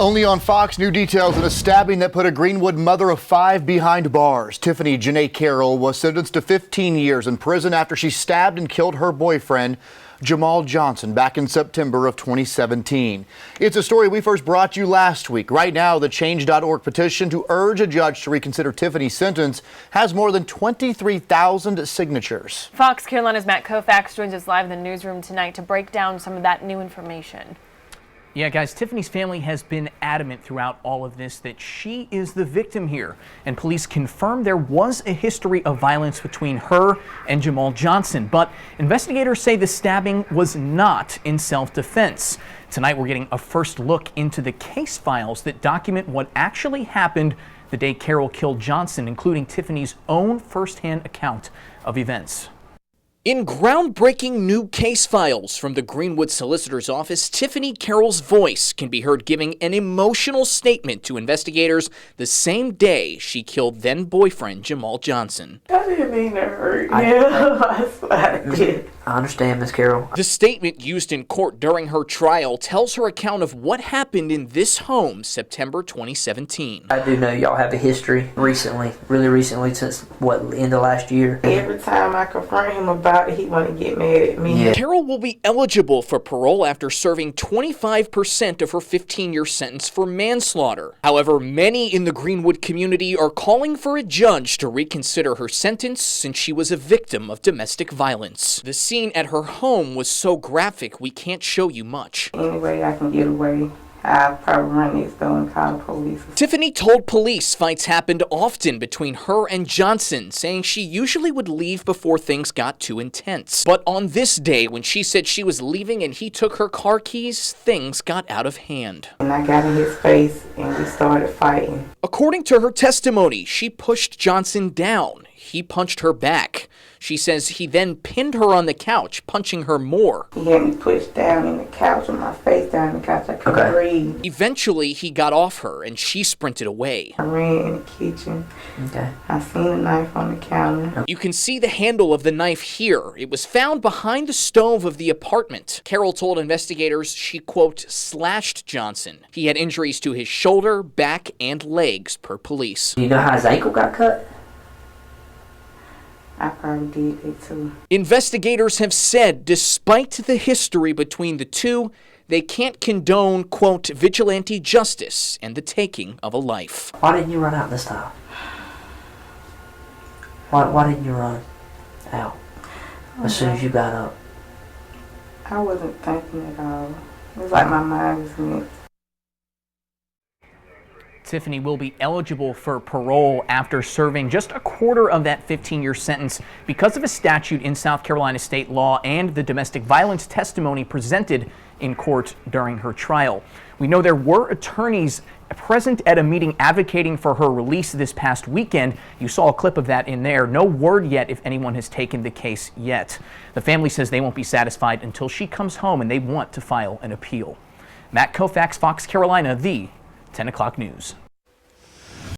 Only on Fox, new details in a stabbing that put a Greenwood mother of 5 behind bars. Tiffany Jenae Carroll was sentenced to 15 years in prison after she stabbed and killed her boyfriend, Jamaal Johnson, back in September of 2017. It's a story we first brought you last week. Right now, the Change.org petition to urge a judge to reconsider Tiffany's sentence has more than 23,000 signatures. Fox Carolina's Matt Koufax joins us live in the newsroom tonight to break down some of that new information. Yeah, guys, Tiffany's family has been adamant throughout all of this that she is the victim here, and police confirmed there was a history of violence between her and Jamaal Johnson, but investigators say the stabbing was not in self-defense. Tonight, we're getting a first look into the case files that document what actually happened the day Carroll killed Johnson, including Tiffany's own firsthand account of events. In groundbreaking new case files from the Greenwood solicitor's office, Tiffany Carroll's voice can be heard giving an emotional statement to investigators the same day she killed then-boyfriend Jamaal Johnson. I didn't mean to hurt you. I swear I did. I understand, Miss Carroll. The statement used in court during her trial tells her account of what happened in this home September 2017. I do know y'all have a history recently, really recently, since end of last year. Every time I confront him about it, he want to get mad at me. Yeah. Carroll will be eligible for parole after serving 25% of her 15-year sentence for manslaughter. However, many in the Greenwood community are calling for a judge to reconsider her sentence since she was a victim of domestic violence. The scene at her home was so graphic we can't show you much. Any way I can get away, I'll probably run this door and call the police. Tiffany told police fights happened often between her and Johnson, saying she usually would leave before things got too intense. But on this day, when she said she was leaving and he took her car keys, things got out of hand. And I got in his face and we started fighting. According to her testimony, she pushed Johnson down. He punched her back. She says he then pinned her on the couch, punching her more. He had me pushed down in the couch with my face down in the couch. I couldn't breathe. Eventually, he got off her and she sprinted away. I ran in the kitchen. Okay. I seen a knife on the counter. You can see the handle of the knife here. It was found behind the stove of the apartment. Carroll told investigators she, quote, slashed Johnson. He had injuries to his shoulder, back, and legs, per police. Do you know how his ankle got cut? I probably did it too. Investigators have said, despite the history between the two, they can't condone, quote, vigilante justice and the taking of a life. Why didn't you run out this time? Why didn't you run out as soon as you got up? I wasn't thinking at all. It was like my mind was mixed. Tiffany will be eligible for parole after serving just a quarter of that 15-year sentence because of a statute in South Carolina state law and the domestic violence testimony presented in court during her trial. We know there were attorneys present at a meeting advocating for her release this past weekend. You saw a clip of that in there. No word yet if anyone has taken the case yet. The family says they won't be satisfied until she comes home and they want to file an appeal. Matt Koufax, Fox Carolina, the 10 o'clock news.